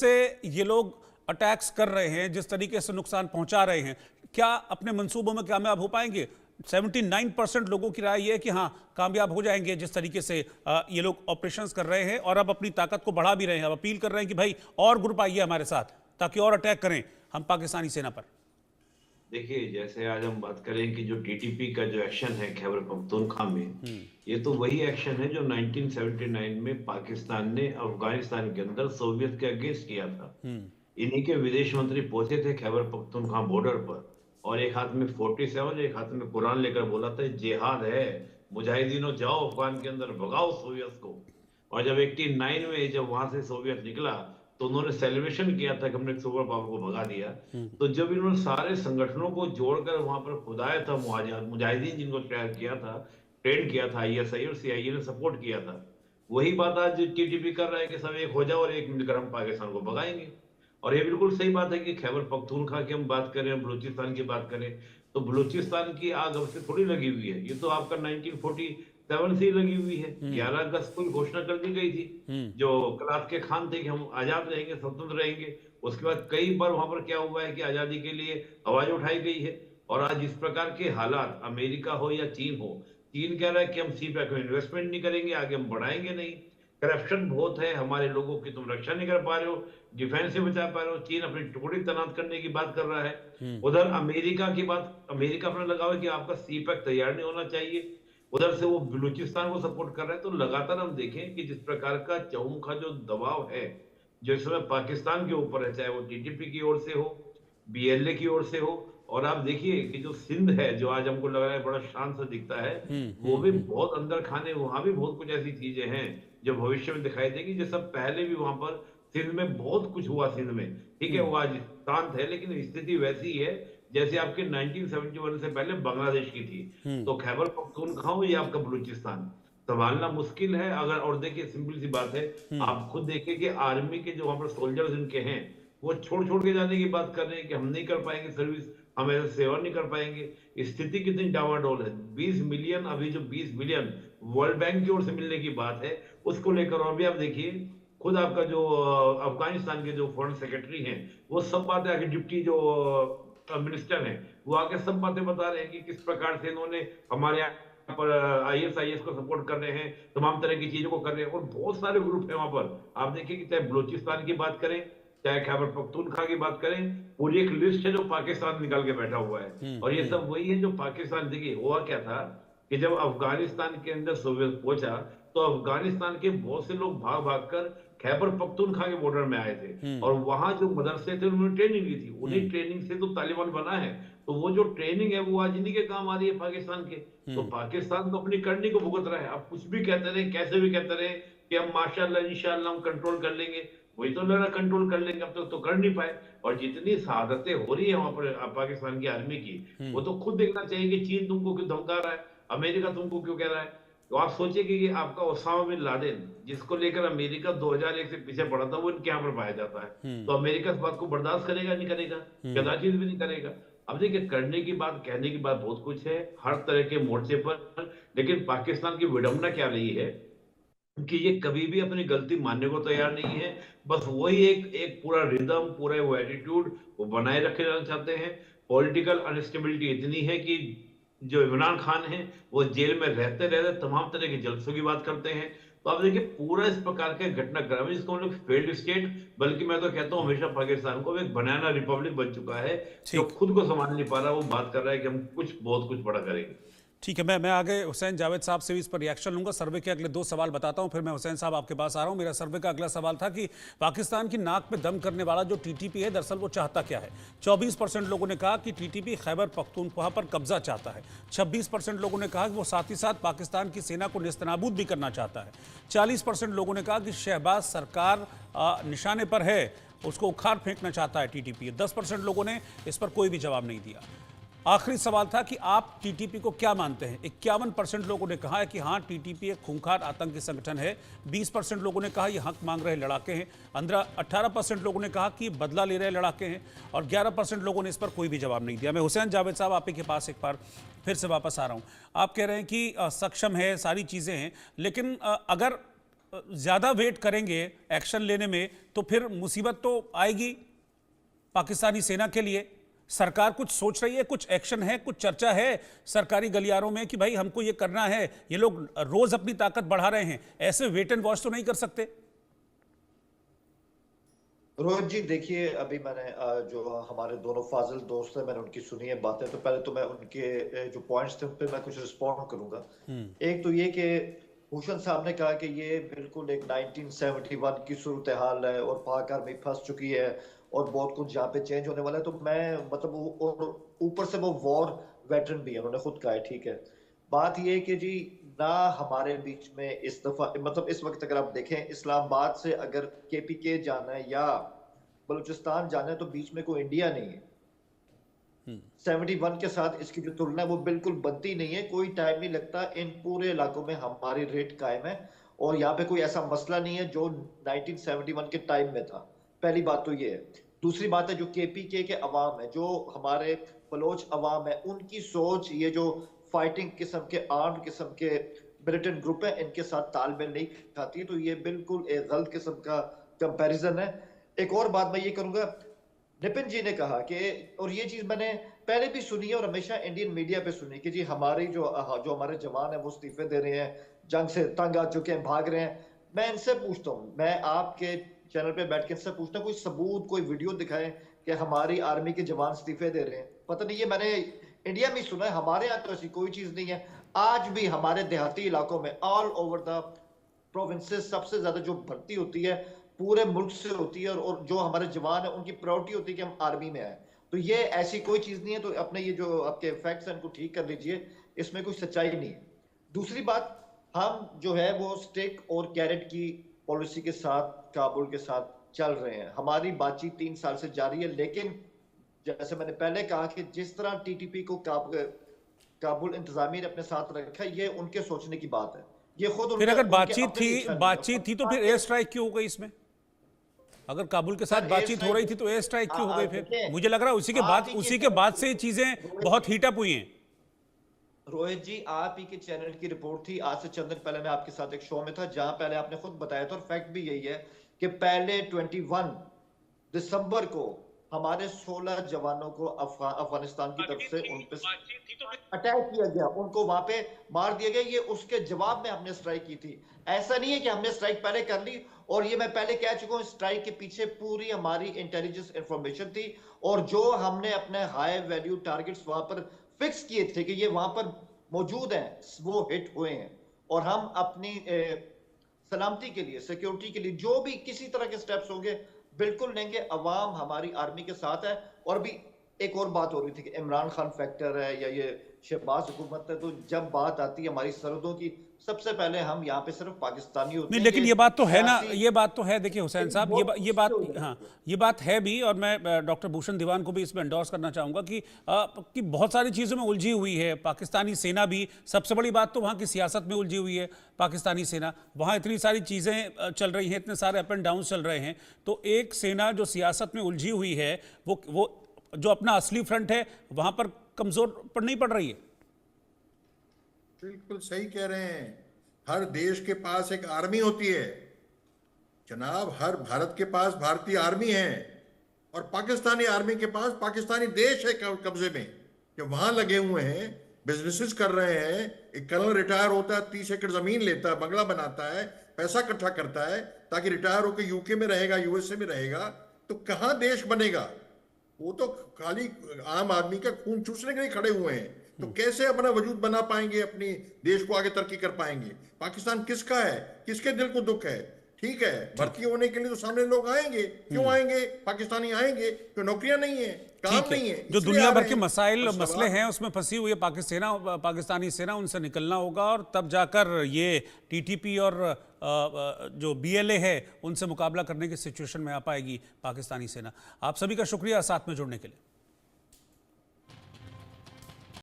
से ये लोग अटैक्स कर रहे हैं, जिस तरीके से नुकसान पहुंचा रहे हैं, क्या अपने मंसूबों में कामयाब हो पाएंगे? 79% लोगों की राय ये है कि हाँ कामयाब हो जाएंगे, जिस तरीके से ये लोग ऑपरेशंस कर रहे हैं और अब अपनी ताकत को बढ़ा भी रहे हैं। अब अपील कर रहे हैं कि भाई और ग्रुप आइए हमारे साथ ताकि और अटैक करें हम पाकिस्तानी सेना पर। देखिए, जैसे आज हम बात करें कि जो टीटीपी का जो एक्शन है खैबर पख्तूनख्वा में, हम्म। ये तो वही एक्शन है जो 1979 में पाकिस्तान ने अफगानिस्तान के अंदर सोवियत के अगेंस्ट किया था। हम्म। इन्हीं के विदेश मंत्री पहुंचे थे खैबर पख्तूनख्वा बॉर्डर पर, और एक हाथ में 47 एक हाथ में कुरान लेकर बोला था जिहाद है, मुजाहिदीनों जाओ अफगान के अंदर भगाओ सोवियत को। और जब 89 में जब वहां से सोवियत निकला तो उन्होंने सेलिब्रेशन किया था कि हमने एक सुपर पावर को भगा दिया। तो जब इन्होंने सारे संगठनों को जोड़कर वहां पर खुदाया था, मुजाहिदीन जिनको तैयार किया था, ट्रेन किया था, आईएसआई और सीआईए ने सपोर्ट किया था, वही बात आज टीटीपी कर रहा है कि सब एक हो जाओ और एक मिलकर हम पाकिस्तान को भगाएंगे। और ये बिल्कुल सही बात है कि खैबर पख्तूनख्वा की हम बात करें, बलूचिस्तान की बात करें, तो बलूचिस्तान की आग अब से थोड़ी लगी हुई है, ये तो आपका 1947 से ही लगी हुई है। 11 अगस्त को घोषणा कर दी गई थी, हम्म। जो कलात के खान थे कि हम आजाद रहेंगे, स्वतंत्र रहेंगे। उसके बाद कई बार वहां पर क्या हुआ है कि आजादी के लिए आवाज उठाई गई है। और आज इस प्रकार के हालात, अमेरिका हो या चीन हो, चीन कह रहा है कि हम सी पैक में इन्वेस्टमेंट नहीं करेंगे, आगे हम बढ़ाएंगे नहीं, करप्शन बहुत है, हमारे लोगों की तुम रक्षा नहीं कर पा रहे हो, डिफेंस से बचा पा रहे हो। चीन अपनी टुकड़ी तैनात करने की बात कर रहा है। उधर अमेरिका की बात, अमेरिका अपने लगा है कि आपका सी पैक तैयार नहीं होना चाहिए, उधर से वो बलूचिस्तान को सपोर्ट कर रहा है। तो लगातार हम देखें कि जिस प्रकार का चहुमुखा जो दबाव है, जो इस समय पाकिस्तान के ऊपर है, चाहे वो टीटीपी की ओर से हो, बीएलए की ओर से हो, और आप देखिए कि जो सिंध है, जो आज हमको लग रहा है बड़ा शांत सा दिखता है, वो भी बहुत अंदर खाने, वहां भी बहुत कुछ ऐसी चीजें हैं जो भविष्य में दिखाई देगी। जो सब पहले भी वहां पर सिंध में बहुत कुछ हुआ, सिंध में ठीक है वो आज शांत है, लेकिन स्थिति वैसी है जैसे आपके 1971 से पहले बांग्लादेश की थी। तो खैबर पख्तूनख्वा हो या आपका बलूचिस्तान, संभालना मुश्किल है। अगर, और देखिए सिंपल सी बात है, आप खुद देखिए कि आर्मी के जो वहां पर सोल्जर्स इनके हैं, वो छोड़ छोड़ के जाने की बात कर रहे हैं कि हम नहीं कर पाएंगे सर्विस, हम ऐसे सेवा नहीं कर पाएंगे। स्थिति कितनी डावाडोल है। 20 मिलियन, अभी जो 20 बिलियन वर्ल्ड बैंक की ओर से मिलने की बात है, उसको लेकर। और भी आप देखिए, खुद आपका जो अफगानिस्तान के जो फॉरेन सेक्रेटरी हैं, वो सब बातें आगे, डिप्टी जो मिनिस्टर हैं, वो आके सब बातें बता रहे हैं कि किस प्रकार से इन्होंने हमारे यहाँ पर आईएसआईएस को सपोर्ट कर रहे हैं, तमाम तरह की चीजों को कर रहे हैं। और बहुत सारे ग्रुप है वहां पर, आप देखिए कि चाहे बलूचिस्तान की बात करें, चाहे खैबर पख्तूनख्वा की बात करें, पूरी एक लिस्ट है जो पाकिस्तान निकाल के बैठा हुआ है। और ये सब वही है जो पाकिस्तान, देखिए हुआ क्या था कि जब अफगानिस्तान के अंदर सोवियत पहुंचा, तो अफगानिस्तान के बहुत से लोग भाग भाग कर खैबर पख्तूनख्वा के बॉर्डर में आए थे, और वहां जो मदरसे थे उन्होंने ट्रेनिंग ली थी, उन्हीं ट्रेनिंग से तो तालिबान बना है। तो वो जो ट्रेनिंग है वो आज इन्हीं के काम आ रही है पाकिस्तान के। तो पाकिस्तान तो अपनी करनी को भुगत रहा है। आप कुछ भी कहते रहे, कैसे भी कहते रहे कि हम माशाल्लाह इंशाल्लाह हम कंट्रोल कर लेंगे, वही तो लड़ा कंट्रोल कर लेंगे, अब तक तो कर नहीं पाए। और जितनी शहादतें हो रही है वहां पर पाकिस्तान की आर्मी की, वो तो खुद देखना चाहिए कि चीन तुमको क्यों धमका रहा है, अमेरिका तुमको क्यों कह रहा है। तो आप सोचिए कि आपका ओसामा बिन लादेन, जिसको लेकर अमेरिका 2001 से पीछे पड़ा था, वो इनके यहाँ पर पाया जाता है। तो अमेरिका इस बात को बर्दाश्त करेगा? नहीं करेगा, कदाचित भी नहीं करेगा। अब देखिए, करने की बात, कहने की बात बहुत कुछ है हर तरह के मोर्चे पर, लेकिन पाकिस्तान की विडंबना क्या रही है कि ये कभी भी अपनी गलती मानने को तैयार नहीं है। बस वही एक एक पूरा रिदम, पूरा वो एटीट्यूड वो बनाए रखे जाना चाहते हैं। पॉलिटिकल अनस्टेबिलिटी इतनी है कि जो इमरान खान है, वो जेल में रहते रहते तमाम तरह के जलसों की बात करते हैं। तो आप देखिए, पूरा इस प्रकार के घटनाक्रम है जिसको हम लोग फेल्ड स्टेट, बल्कि मैं तो कहता हूँ हमेशा पाकिस्तान को एक बनाना रिपब्लिक बन चुका है, जो ठीक। खुद को संभाल नहीं पा रहा। वो बात कर रहा है कि हम कुछ बहुत कुछ बड़ा करेंगे। ठीक है, मैं आगे हुसैन जावेद साहब से भी इस पर रिएक्शन लूंगा। सर्वे के अगले 2 सवाल बताता हूं, फिर मैं हुसैन साहब आपके पास आ रहा हूं। मेरा सर्वे का अगला सवाल था कि पाकिस्तान की नाक में दम करने वाला जो टीटीपी है, दरअसल वो चाहता क्या है। 24% लोगों ने कहा कि टीटीपी खैबर पख्तूनख्वा पर कब्जा चाहता है। 26% लोगों ने कहा कि वो साथ ही साथ पाकिस्तान की सेना को नेस्तनाबूद भी करना चाहता है। 40% लोगों ने कहा कि शहबाज सरकार निशाने पर है, उसको उखाड़ फेंकना चाहता है टीटीपी। 10% लोगों ने इस पर कोई भी जवाब नहीं दिया। आखिरी सवाल था कि आप टीटीपी को क्या मानते हैं। 51% लोगों ने कहा है कि हाँ, टीटीपी एक खूंखार आतंकी संगठन है। 20% लोगों ने कहा ये हक मांग रहे लड़ाके हैं। 18% लोगों ने कहा कि बदला ले रहे लड़ाके हैं, और 11% लोगों ने इस पर कोई भी जवाब नहीं दिया। मैं हुसैन जावेद साहब आप ही के पास एक बार फिर से वापस आ रहा हूँ। आप कह रहे हैं कि सक्षम है, सारी चीज़ें हैं, लेकिन अगर ज्यादा वेट करेंगे एक्शन लेने में तो फिर मुसीबत तो आएगी पाकिस्तानी सेना के लिए। सरकार कुछ सोच रही है, कुछ एक्शन है, कुछ चर्चा है सरकारी गलियारों में कि भाई हमको ये करना है, ये लोग रोज अपनी ताकत बढ़ा रहे हैं, ऐसे वेट एंड वॉच तो नहीं कर सकते। रोहित जी देखिए, अभी मैंने जो हमारे दोनों फाजिल दोस्त हैं मैंने उनकी सुनी है बातें, तो पहले तो मैं उनके जो पॉइंट्स थे उन पे मैं कुछ रिस्पॉन्ड करूंगा। एक तो ये कि भूषण साहब ने कहा कि ये बिल्कुल एक 1971 की सूरत हाल है और पाक आर्मी फंस चुकी है और बहुत कुछ यहाँ पे चेंज होने वाला है। तो मैं मतलब और ऊपर से वो वॉर वेटरन भी है, उन्होंने खुद कहा है, ठीक है। बात ये है कि जी ना हमारे बीच में इस दफा मतलब इस वक्त अगर आप देखें इस्लामाबाद से अगर केपीके जाना है या बलूचिस्तान जाना है तो बीच में कोई इंडिया नहीं है। 71 के साथ इसकी जो तुलना है वो बिल्कुल बनती नहीं है, कोई टाइम नहीं लगता, इन पूरे इलाकों में हमारी रेट कायम है और यहाँ पे कोई ऐसा मसला नहीं है जो 1971 के टाइम में था। पहली बात तो ये है। दूसरी बात है जो केपीके के अवाम है, जो हमारे बलोच अवाम है, उनकी सोच ये जो फाइटिंग किस्म के आर्म किस्म के मिलिटेंट ग्रुप है इनके साथ तालमेल नहीं खाती, तो ये बिल्कुल एक गलत किस्म का कंपैरिजन है। एक और बात मैं ये करूंगा, निपिन जी ने कहा कि, और ये चीज मैंने पहले भी सुनी है और हमेशा इंडियन मीडिया पे सुनी कि जी हमारी जो हमारे जवान है वो इस्तीफे दे रहे हैं, जंग से तंग आ चुके हैं, भाग रहे हैं। मैं इनसे पूछता हूँ, मैं आपके चैनल पे बैठ के इनसे पूछता हूँ, कोई सबूत कोई वीडियो दिखाए कि हमारी आर्मी के जवान इस्तीफे दे रहे हैं। पता नहीं, ये मैंने इंडिया में सुना है, हमारे यहाँ तो ऐसी कोई चीज नहीं है। आज भी हमारे देहाती इलाकों में ऑल ओवर द प्रोविंसेस सबसे ज्यादा जो भर्ती होती है पूरे मुल्क से होती है और जो हमारे जवान है उनकी प्रायोरिटी होती है कि हम आर्मी में आए। तो ये ऐसी कोई चीज नहीं है। तो अपने ये जो आपके फैक्ट्स हैं इनको ठीक कर लीजिए, इसमें कोई सच्चाई नहीं है। दूसरी बात, हम जो है वो स्टिक और कैरेट की पॉलिसी के साथ काबुल के साथ चल रहे हैं। हमारी बातचीत 3 साल से जारी है, लेकिन जैसे मैंने पहले कहा कि जिस तरह टीटीपी को काबुल इंतजामिया ने अपने साथ रखा, ये उनके सोचने की बात है। ये खुद फिर अगर बातचीत थी तो फिर एयर स्ट्राइक क्यों हो गई इसमें? अगर काबुल के साथ बातचीत हो रही थी तो एयर स्ट्राइक क्यों हो गई? फिर मुझे लग रहा है उसी के बाद से चीजें बहुत हीट अप हुई हैं। रोहित जी, आप ही के चैनल की रिपोर्ट थी आज से चंद दिन पहले, मैं आपके साथ एक शो में था जहां पहले आपने खुद बताया था और फैक्ट भी यही है कि पहले 21 दिसंबर को हमारे 16 जवानों को अफगानिस्तान की तरफ से उन पे अटैक किया गया, उनको वहां पे मार दिया गया। ये उसके जवाब में हमने स्ट्राइक की थी। ऐसा नहीं है कि हमने स्ट्राइक पहले कर ली, और ये मैं पहले कह चुका हूं, स्ट्राइक के पीछे पूरी हमारी इंटेलिजेंस इंफॉर्मेशन थी और जो हमने अपने हाई वैल्यू टारगेट्स वहां पर फिक्स किए थे कि ये वहां पर मौजूद हैं, वो हिट हुए हैं। और हम अपनी सलामती के लिए, सिक्योरिटी के लिए जो भी किसी तरह के स्टेप्स होंगे बिल्कुल लेंगे। अवाम हमारी आर्मी के साथ है। और भी एक और बात हो रही थी कि इमरान खान फैक्टर है या ये शहबाज हुकूमत है, तो जब बात आती है हमारी सरहदों की, सबसे पहले हम यहाँ पे सिर्फ पाकिस्तानी होते नहीं, हैं। लेकिन ये बात तो है ना, ये बात तो है। देखिए हुसैन साहब, ये बात, हाँ ये बात है भी, और मैं डॉक्टर भूषण दीवान को भी इसमें एंडोर्स करना चाहूँगा कि बहुत सारी चीज़ों में उलझी हुई है पाकिस्तानी सेना भी। सबसे बड़ी बात तो वहाँ की सियासत में उलझी हुई है पाकिस्तानी सेना। वहाँ इतनी सारी चीज़ें चल रही हैं, इतने सारे अप एंड डाउन चल रहे हैं, तो एक सेना जो सियासत में उलझी हुई है वो जो अपना असली फ्रंट है वहाँ पर कमज़ोर पर नहीं पड़ रही है। बिल्कुल सही कह रहे हैं। हर देश के पास एक आर्मी होती है जनाब, हर भारत के पास भारतीय आर्मी है और पाकिस्तानी आर्मी के पास पाकिस्तानी देश है कब्जे में, जो वहां लगे हुए हैं, बिजनेसेस कर रहे हैं। एक कर्नल रिटायर होता है, 30 एकड़ जमीन लेता है, बंगला बनाता है, पैसा इकट्ठा करता है ताकि रिटायर होकर यूके में रहेगा, यूएसए में रहेगा, तो कहां देश बनेगा? वो तो खाली आम आदमी का खून चूसने के लिए खड़े हुए हैं। तो कैसे अपना वजूद बना पाएंगे, अपनी देश को आगे तरक्की कर पाएंगे? पाकिस्तान किसका है? किसके दिल को दुख है? ठीक है, भर्ती होने के लिए तो सामने लोग आएंगे। क्यों आएंगे? पाकिस्तानी आएंगे तो नौकरियां नहीं है, काम नहीं है, जो दुनिया भर के मसले हैं उसमें फंसी हुई है पाकिस्तानी सेना, उनसे निकलना होगा और तब जाकर ये टीटीपी और जो बीएलए है उनसे मुकाबला करने की सिचुएशन में आ पाएगी पाकिस्तानी सेना। आप सभी का शुक्रिया साथ में जुड़ने के लिए।